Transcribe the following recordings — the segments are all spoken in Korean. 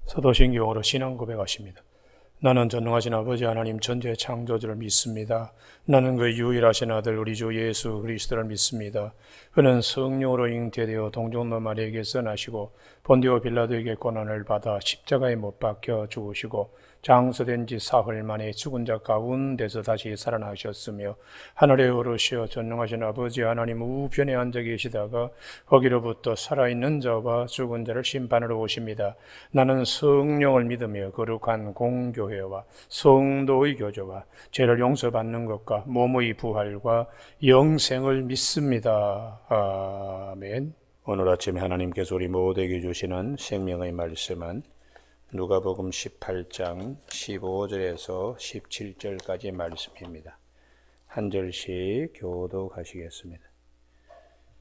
사도신경으로 신앙 고백하십니다. 나는 전능하신 아버지 하나님 전지의 창조주를 믿습니다. 나는 그 유일하신 아들 우리 주 예수 그리스도를 믿습니다. 그는 성령으로 잉태되어 동정노 마리아에게서 나시고 본디오 빌라도에게 고난을 받아 십자가에 못 박혀 죽으시고 장사된 지 사흘 만에 죽은 자 가운데서 다시 살아나셨으며 하늘에 오르시어 전능하신 아버지 하나님 우편에 앉아 계시다가 거기로부터 살아있는 자와 죽은 자를 심판하러 오십니다. 나는 성령을 믿으며 거룩한 공교회와 성도의 교제와 죄를 용서받는 것과 몸의 부활과 영생을 믿습니다. 아멘. 오늘 아침에 하나님께서 우리 모두에게 주시는 생명의 말씀은 누가복음 18장 15절에서 17절까지 말씀입니다. 한 절씩 교독하시겠습니다.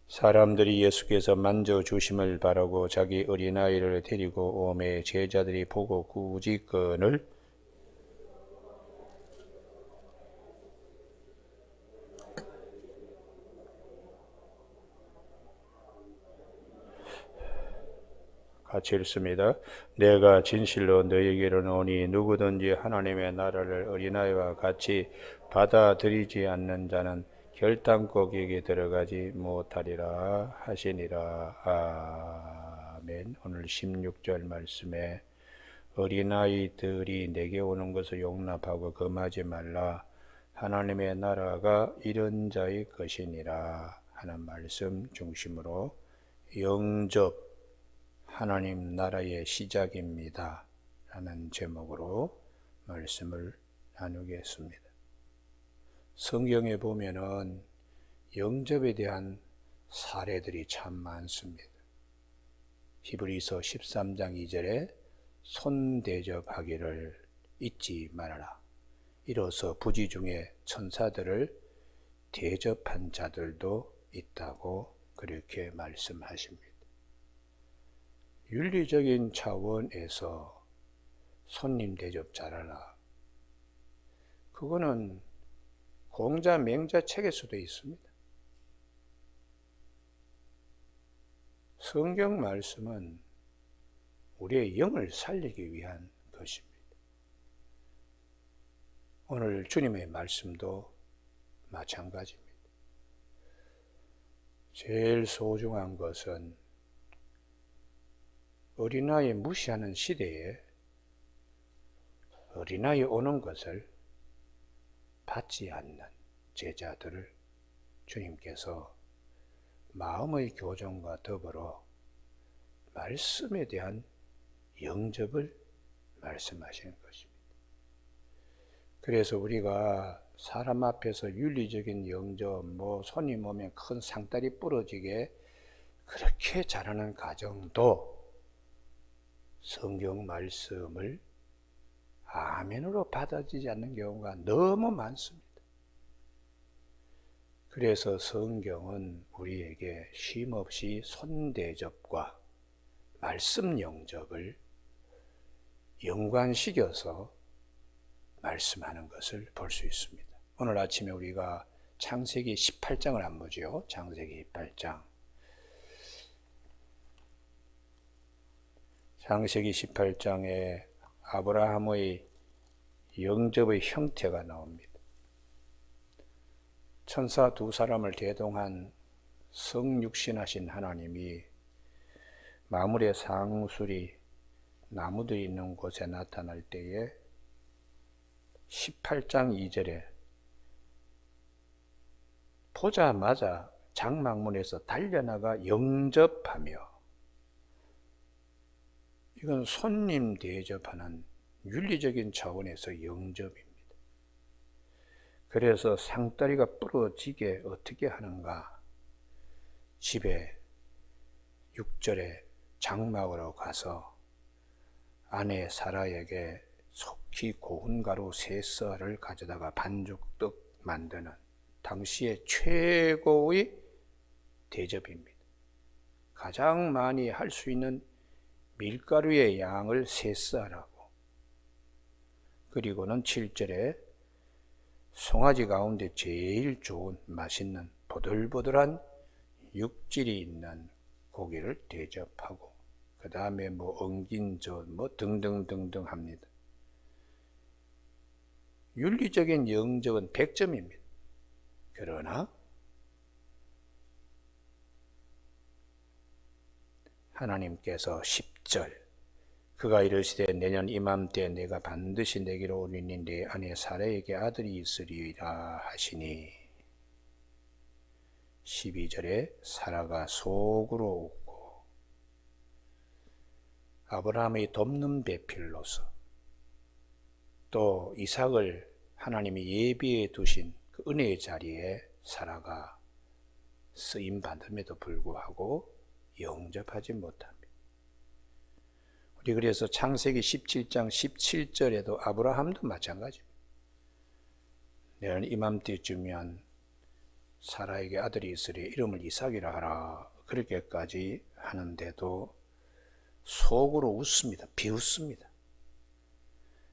사람들이 예수께서 만져주심을 바라고 자기 어린아이를 데리고 오매 제자들이 보고 굳이 그를 같이 읽습니다. 내가 진실로 너희에게로 오니 누구든지 하나님의 나라를 어린아이와 같이 받아들이지 않는 자는 결단코기에 들어가지 못하리라 하시니라. 아멘. 오늘 16절 말씀에 어린아이들이 내게 오는 것을 용납하고 금하지 말라. 하나님의 나라가 이런 자의 것이니라 하는 말씀 중심으로 영접 하나님 나라의 시작입니다 라는 제목으로 말씀을 나누겠습니다. 성경에 보면은 영접에 대한 사례들이 참 많습니다. 히브리서 13장 2절에 손대접하기를 잊지 말아라. 이로써 부지 중에 천사들을 대접한 자들도 있다고 그렇게 말씀하십니다. 윤리적인 차원에서 손님 대접 잘하라. 그거는 공자 맹자 책에 수도 있습니다. 성경 말씀은 우리의 영을 살리기 위한 것입니다. 오늘 주님의 말씀도 마찬가지입니다. 제일 소중한 것은 어린아이 무시하는 시대에 어린아이 오는 것을 받지 않는 제자들을 주님께서 마음의 교정과 더불어 말씀에 대한 영접을 말씀하시는 것입니다. 그래서 우리가 사람 앞에서 윤리적인 영접, 손님 오면 큰 상다리 부러지게 그렇게 잘하는 가정도 성경 말씀을 아멘으로 받아들이지 않는 경우가 너무 많습니다. 그래서 성경은 우리에게 쉼없이 손대접과 말씀 영접을 연관시켜서 말씀하는 것을 볼 수 있습니다. 오늘 아침에 우리가 창세기 18장을 안 보죠. 창세기 18장. 창세기 18장에 아브라함의 영접의 형태가 나옵니다. 천사 두 사람을 대동한 성육신하신 하나님이 마물의 상술이 나무들이 있는 곳에 나타날 때에 18장 2절에 보자마자 장막문에서 달려나가 영접하며, 이건 손님 대접하는 윤리적인 차원에서 영접입니다. 그래서 상다리가 부러지게 어떻게 하는가? 집에 6절에 장막으로 가서 아내 사라에게 속히 고운 가루 3썰을 가져다가 반죽떡 만드는 당시의 최고의 대접입니다. 가장 많이 할 수 있는 밀가루의 양을 3썰하고, 그리고는 7절에 송아지 가운데 제일 좋은 맛있는 보들보들한 육질이 있는 고기를 대접하고, 그 다음에 뭐 엉긴젓 뭐 등등등등 합니다. 윤리적인 영접은 100점입니다. 그러나 하나님께서 10절 그가 이르시되 내년 이맘때 내가 반드시 내게로 오리니 내 아내 사라에게 아들이 있으리라 하시니 12절에 사라가 속으로 웃고 아브라함의 돕는 배필로서 또 이삭을 하나님이 예비해 두신 그 은혜의 자리에 사라가 쓰임 받음에도 불구하고 영접하지 못합니다. 우리 그래서 창세기 17장 17절에도 아브라함도 마찬가지입니다. 내년 이맘때쯤이면 사라에게 아들이 있으리 이름을 이삭이라 하라 그렇게까지 하는데도 속으로 웃습니다. 비웃습니다.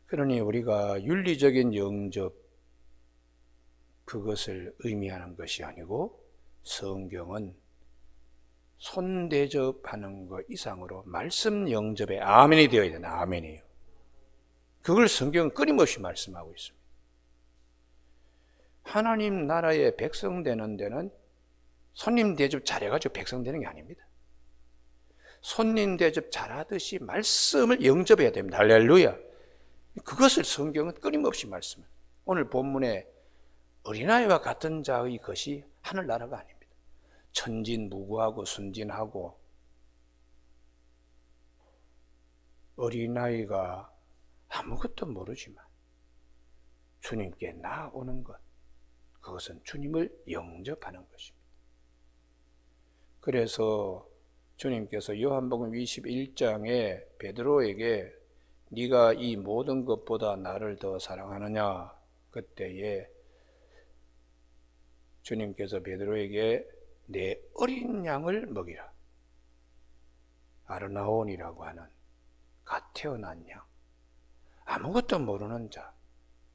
그러니 우리가 윤리적인 영접 그것을 의미하는 것이 아니고 성경은 손대접하는 것 이상으로 말씀 영접에 아멘이 되어야 되는 아멘이에요. 그걸 성경은 끊임없이 말씀하고 있습니다. 하나님 나라의 백성 되는 데는 손님 대접 잘해가지고 백성 되는 게 아닙니다. 손님 대접 잘하듯이 말씀을 영접해야 됩니다. 할렐루야. 그것을 성경은 끊임없이 말씀해요. 오늘 본문에 어린아이와 같은 자의 것이 하늘나라가 아닙니다. 천진무구하고 순진하고 어린아이가 아무것도 모르지만 주님께 나아오는 것, 그것은 주님을 영접하는 것입니다. 그래서 주님께서 요한복음 21장에 베드로에게 네가 이 모든 것보다 나를 더 사랑하느냐, 그때에 주님께서 베드로에게 내 어린 양을 먹이라. 아르나온이라고 하는 갓 태어난 양, 아무것도 모르는 자,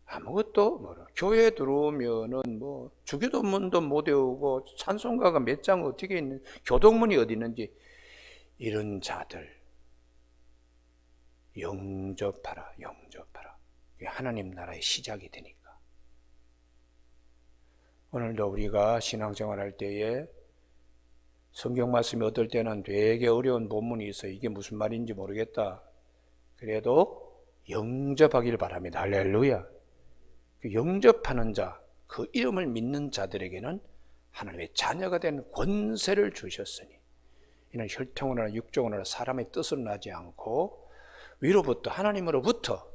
아무것도 모르는, 교회에 들어오면은 뭐 주기도문도 못 외우고 찬송가가 몇 장 어떻게 있는, 교동문이 어디 있는지, 이런 자들 영접하라, 영접하라. 이게 하나님 나라의 시작이 되니까. 오늘도 우리가 신앙생활 할 때에 성경 말씀이 어떨 때는 되게 어려운 본문이 있어 이게 무슨 말인지 모르겠다. 그래도 영접하기를 바랍니다. 할렐루야. 그 영접하는 자, 그 이름을 믿는 자들에게는 하나님의 자녀가 된 권세를 주셨으니 이는 혈통으로나 육종으로나 사람의 뜻으로 나지 않고 위로부터 하나님으로부터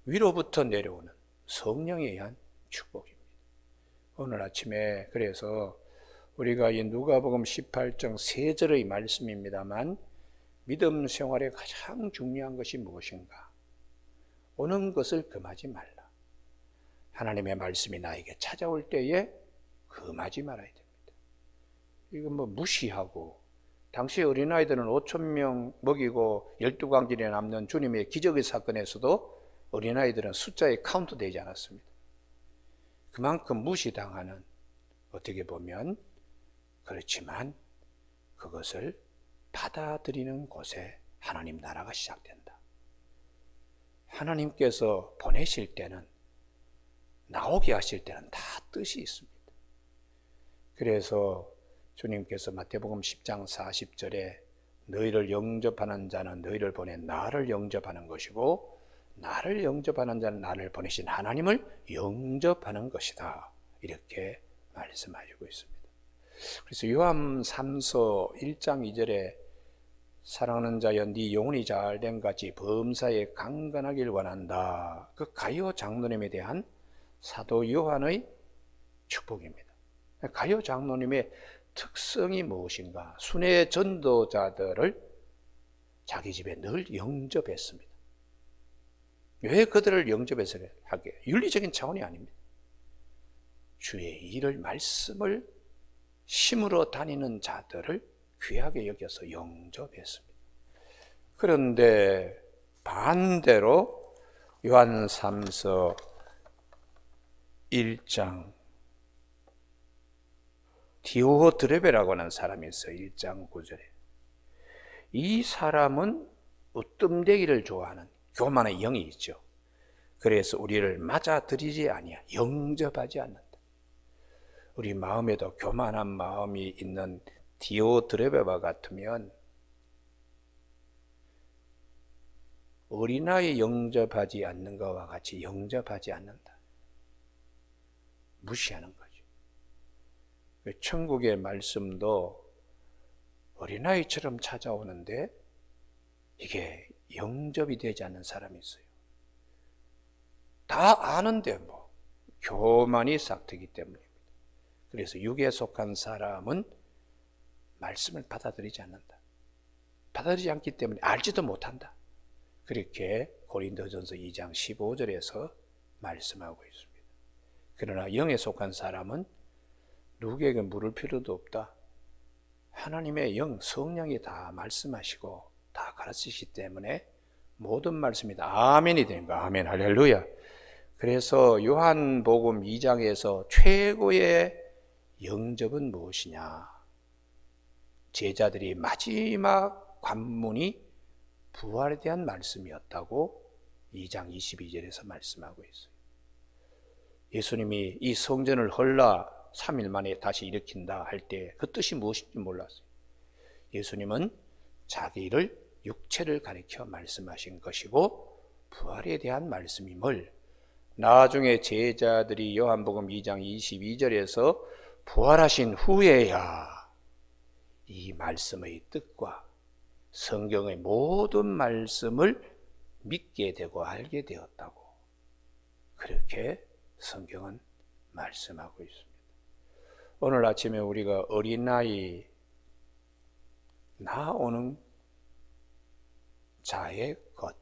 위로부터 내려오는 성령에 의한 축복입니다. 오늘 아침에 그래서 우리가 이 누가복음 18장 3절의 말씀입니다만 믿음 생활에 가장 중요한 것이 무엇인가? 오는 것을 금하지 말라. 하나님의 말씀이 나에게 찾아올 때에 금하지 말아야 됩니다. 이건 뭐 무시하고, 당시 어린아이들은 5,000명 먹이고 12광질에 남는 주님의 기적의 사건에서도 어린아이들은 숫자에 카운트 되지 않았습니다. 그만큼 무시당하는, 어떻게 보면 그렇지만 그것을 받아들이는 곳에 하나님 나라가 시작된다. 하나님께서 보내실 때는, 나오게 하실 때는 다 뜻이 있습니다. 그래서 주님께서 마태복음 10장 40절에 너희를 영접하는 자는 너희를 보낸 나를 영접하는 것이고 나를 영접하는 자는 나를 보내신 하나님을 영접하는 것이다, 이렇게 말씀하시고 있습니다. 그래서 요한 3서 1장 2절에 사랑하는 자여 네 영혼이 잘된 같이 범사에 강건하길 원한다. 그 가룟 장로님에 대한 사도 요한의 축복입니다. 가룟 장로님의 특성이 무엇인가? 순회 전도자들을 자기 집에 늘 영접했습니다. 왜 그들을 영접해서 하게? 윤리적인 차원이 아닙니다. 주의 일을, 말씀을 심으러 다니는 자들을 귀하게 여겨서 영접했습니다. 그런데 반대로 요한 3서 1장 디오드레베라고 하는 사람이 있어요. 1장 9절에 이 사람은 으뜸되기를 좋아하는 교만의 영이 있죠. 그래서 우리를 맞아들이지 아니야. 영접하지 않는다. 우리 마음에도 교만한 마음이 있는 디오드레베와 같으면 어린아이 영접하지 않는 것과 같이 영접하지 않는다. 무시하는 거죠. 천국의 말씀도 어린아이처럼 찾아오는데 이게 영접이 되지 않는 사람이 있어요. 다 아는데 뭐 교만이 싹트기 때문입니다. 그래서 육에 속한 사람은 말씀을 받아들이지 않는다. 받아들이지 않기 때문에 알지도 못한다. 그렇게 고린도전서 2장 15절에서 말씀하고 있습니다. 그러나 영에 속한 사람은 누구에게 물을 필요도 없다. 하나님의 영, 성령이 다 말씀하시고 다 가르치시기 때문에 모든 말씀이 다 아멘이 되는 거야. 아멘, 할렐루야. 그래서 요한복음 2장에서 최고의 영접은 무엇이냐? 제자들이 마지막 관문이 부활에 대한 말씀이었다고 2장 22절에서 말씀하고 있어요. 예수님이 이 성전을 헐라 3일 만에 다시 일으킨다 할 때 그 뜻이 무엇인지 몰랐어요. 예수님은 자기를 육체를 가리켜 말씀하신 것이고 부활에 대한 말씀임을 나중에 제자들이 요한복음 2장 22절에서 부활하신 후에야 이 말씀의 뜻과 성경의 모든 말씀을 믿게 되고 알게 되었다고 그렇게 성경은 말씀하고 있습니다. 오늘 아침에 우리가 어린아이 나오는 자의 것,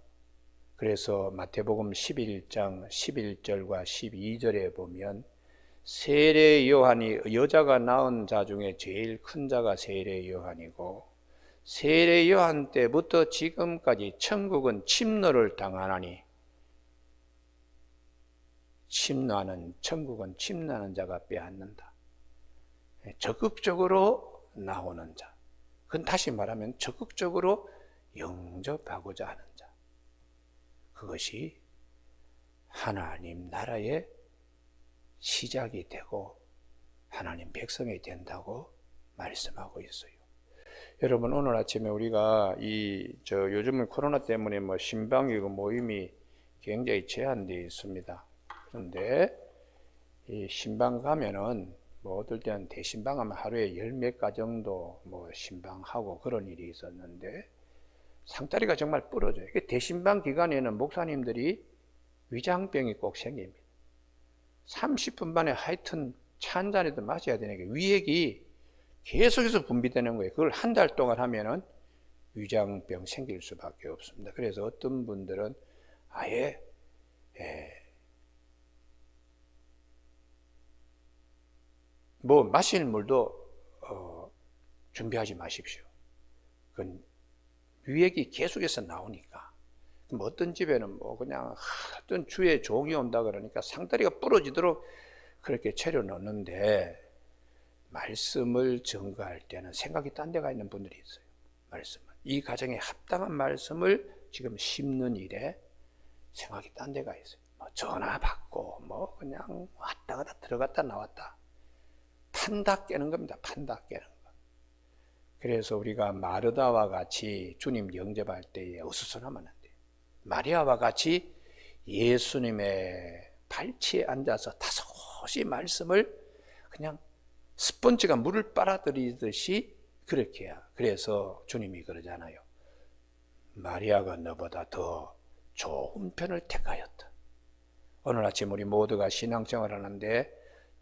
그래서 마태복음 11장 11절과 12절에 보면 세례 요한이 여자가 낳은 자 중에 제일 큰 자가 세례 요한이고 세례 요한 때부터 지금까지 천국은 침노를 당하나니 천국은 침노하는 자가 빼앗는다. 적극적으로 나오는 자. 그건 다시 말하면 적극적으로 영접하고자 하는 자. 그것이 하나님 나라의 시작이 되고 하나님 백성이 된다고 말씀하고 있어요. 여러분 오늘 아침에 우리가 요즘은 코로나 때문에 신방이고 모임이 굉장히 제한되어 있습니다. 그런데 이 신방 가면은 어떨 때는 대신방하면 하루에 10몇 가 정도 신방하고 그런 일이 있었는데 상다리가 정말 부러져요. 대신방 기간에는 목사님들이 위장병이 꼭 생깁니다. 30분 만에 하여튼 차 한 잔이라도 마셔야 되니까 위액이 계속해서 분비되는 거예요. 그걸 한 달 동안 하면은 위장병 생길 수밖에 없습니다. 그래서 어떤 분들은 아예 마실 물도 준비하지 마십시오. 그건 위액이 계속해서 나오니까. 어떤 집에는 그냥 어떤 주에 종이 온다 그러니까 상다리가 부러지도록 그렇게 채려 넣는데 말씀을 증거할 때는 생각이 딴 데가 있는 분들이 있어요. 말씀을. 이 가정에 합당한 말씀을 지금 심는 일에 생각이 딴 데가 있어요. 전화 받고 그냥 왔다 갔다 들어갔다 나왔다. 판다 깨는 겁니다. 판다 깨는 거. 그래서 우리가 마르다와 같이 주님 영접할 때에 어수선하면 안 돼요. 마리아와 같이 예수님의 발치에 앉아서 다소시 말씀을 그냥 스펀지가 물을 빨아들이듯이 그렇게 해야. 그래서 주님이 그러잖아요. 마리아가 너보다 더 좋은 편을 택하였다. 오늘 아침 우리 모두가 신앙생활 하는데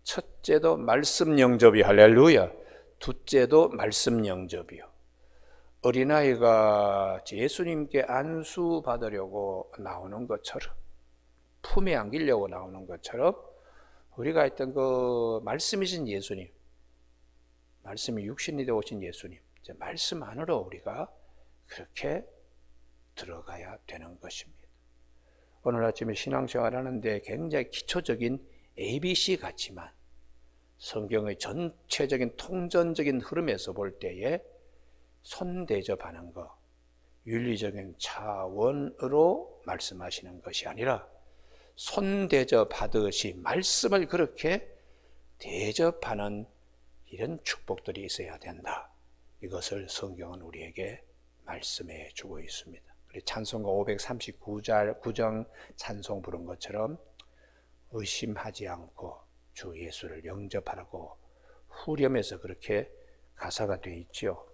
첫째도 말씀 영접이 할렐루야. 둘째도 말씀 영접이요. 어린아이가 예수님께 안수 받으려고 나오는 것처럼 품에 안기려고 나오는 것처럼 우리가 했던 그 말씀이신 예수님, 말씀이 육신이 되어 오신 예수님, 말씀 안으로 우리가 그렇게 들어가야 되는 것입니다. 오늘 아침에 신앙생활 하는데 굉장히 기초적인 ABC 같지만 성경의 전체적인 통전적인 흐름에서 볼 때에 손 대접하는 거, 윤리적인 차원으로 말씀하시는 것이 아니라 손 대접하듯이 말씀을 그렇게 대접하는 이런 축복들이 있어야 된다. 이것을 성경은 우리에게 말씀해 주고 있습니다. 찬송가 539장 찬송 부른 것처럼 의심하지 않고 주 예수를 영접하라고 후렴에서 그렇게 가사가 되어 있죠.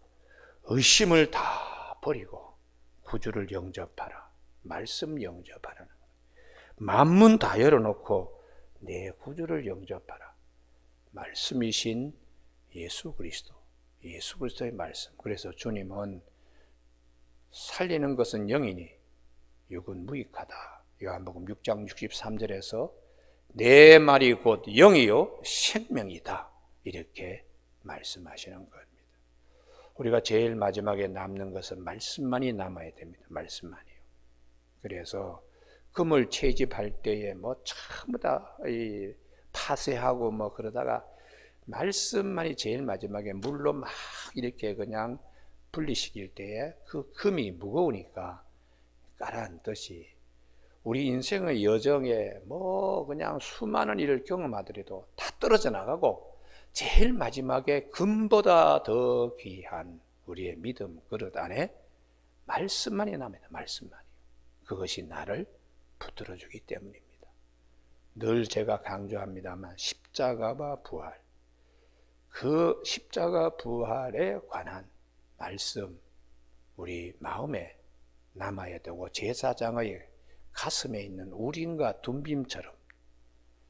의심을 다 버리고 구주를 영접하라. 말씀 영접하라는 거예요. 만문 다 열어놓고 내 구주를 영접하라. 말씀이신 예수 그리스도의 말씀. 그래서 주님은 살리는 것은 영이니 육은 무익하다. 요한복음 6장 63절에서 내 말이 곧 영이요 생명이다. 이렇게 말씀하시는 겁니다. 우리가 제일 마지막에 남는 것은 말씀만이 남아야 됩니다. 말씀만이요. 그래서 금을 채집할 때에 전부 다 파쇄하고 그러다가 말씀만이 제일 마지막에 물로 막 이렇게 그냥 분리시킬 때에 그 금이 무거우니까 가라앉듯이 우리 인생의 여정에 그냥 수많은 일을 경험하더라도 다 떨어져 나가고 제일 마지막에 금보다 더 귀한 우리의 믿음 그릇 안에 말씀만이 남아요. 말씀만이. 그것이 나를 붙들어주기 때문입니다. 늘 제가 강조합니다만 십자가와 부활, 그 십자가 부활에 관한 말씀 우리 마음에 남아야 되고 제사장의 가슴에 있는 우림과 둠빔처럼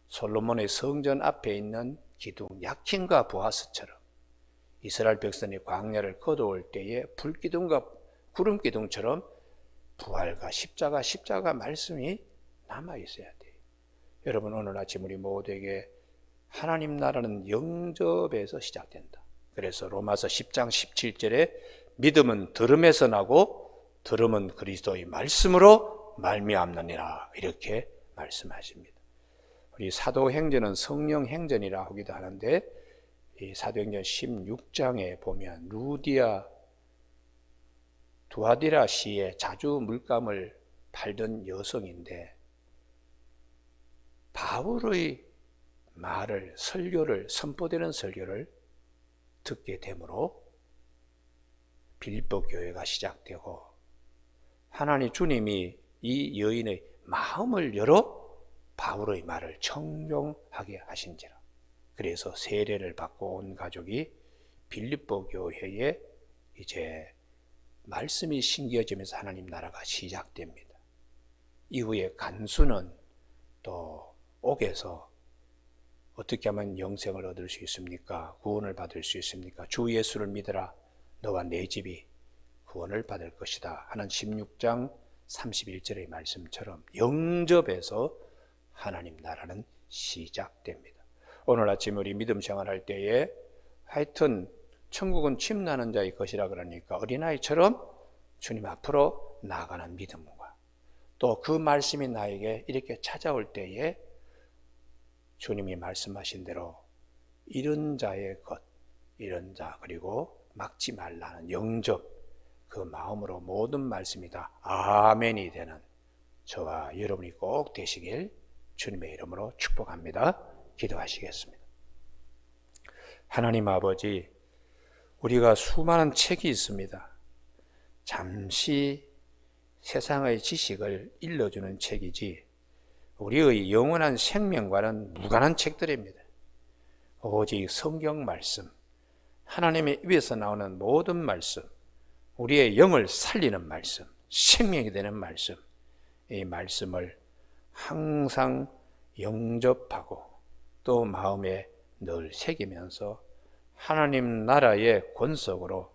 솔로몬의 성전 앞에 있는 기둥 야킨과 보아스처럼 이스라엘 백성이 광야를 거두올 때에 불기둥과 구름기둥처럼 부활과 십자가 말씀이 남아 있어야 돼요. 여러분 오늘 아침 우리 모두에게 하나님 나라는 영접에서 시작된다. 그래서 로마서 10장 17절에 믿음은 들음에서 나고 들음은 그리스도의 말씀으로 말미암느니라 이렇게 말씀하십니다. 우리 사도행전은 성령행전이라 하기도 하는데 이 사도행전 16장에 보면 두아디라 시에 자주 물감을 팔던 여성인데 바울의 말을 선포되는 설교를 듣게 되므로 빌립보 교회가 시작되고 하나님 주님이 이 여인의 마음을 열어 바울의 말을 청종하게 하신지라. 그래서 세례를 받고 온 가족이 빌립보 교회에 이제 말씀이 심겨지면서 하나님 나라가 시작됩니다. 이후에 간수는 또 옥에서 어떻게 하면 영생을 얻을 수 있습니까? 구원을 받을 수 있습니까? 주 예수를 믿으라. 너와 내 집이 구원을 받을 것이다 하는 16장 31절의 말씀처럼 영접에서 하나님 나라는 시작됩니다. 오늘 아침 우리 믿음 생활할 때에 하여튼 천국은 침나는 자의 것이라 그러니까 어린아이처럼 주님 앞으로 나아가는 믿음과 또 그 말씀이 나에게 이렇게 찾아올 때에 주님이 말씀하신 대로 이런 자의 것, 이런 자 그리고 막지 말라는 영접 그 마음으로 모든 말씀이 다 아멘이 되는 저와 여러분이 꼭 되시길 주님의 이름으로 축복합니다. 기도하시겠습니다. 하나님 아버지, 우리가 수많은 책이 있습니다. 잠시 세상의 지식을 일러주는 책이지 우리의 영원한 생명과는 무관한 책들입니다. 오직 성경 말씀, 하나님의 입에서 나오는 모든 말씀, 우리의 영을 살리는 말씀, 생명이 되는 말씀, 이 말씀을 항상 영접하고 또 마음에 늘 새기면서 하나님 나라의 권속으로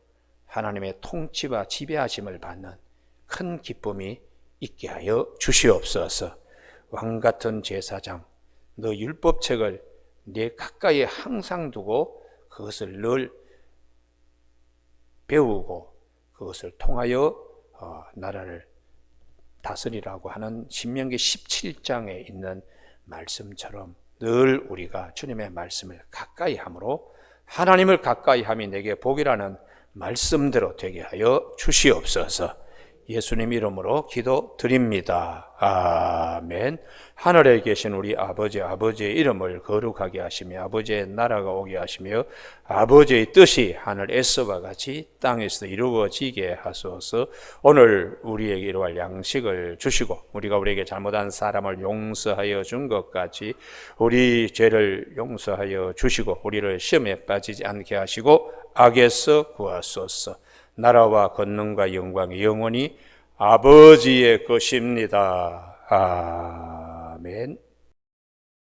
하나님의 통치와 지배하심을 받는 큰 기쁨이 있게 하여 주시옵소서. 왕같은 제사장, 너 율법책을 내 가까이에 항상 두고 그것을 늘 배우고 그것을 통하여 나라를 다스리라고 하는 신명기 17장에 있는 말씀처럼 늘 우리가 주님의 말씀을 가까이 함으로 하나님을 가까이 함이 내게 복이라는 말씀대로 되게 하여 주시옵소서. 예수님 이름으로 기도드립니다. 아멘. 하늘에 계신 우리 아버지, 아버지의 이름을 거룩하게 하시며 아버지의 나라가 오게 하시며 아버지의 뜻이 하늘에서와 같이 땅에서 이루어지게 하소서. 오늘 우리에게 이루어갈 양식을 주시고 우리가 우리에게 잘못한 사람을 용서하여 준 것 같이 우리 죄를 용서하여 주시고 우리를 시험에 빠지지 않게 하시고 악에서 구하소서. 나라와 권능과 영광이 영원히 아버지의 것입니다. 아멘.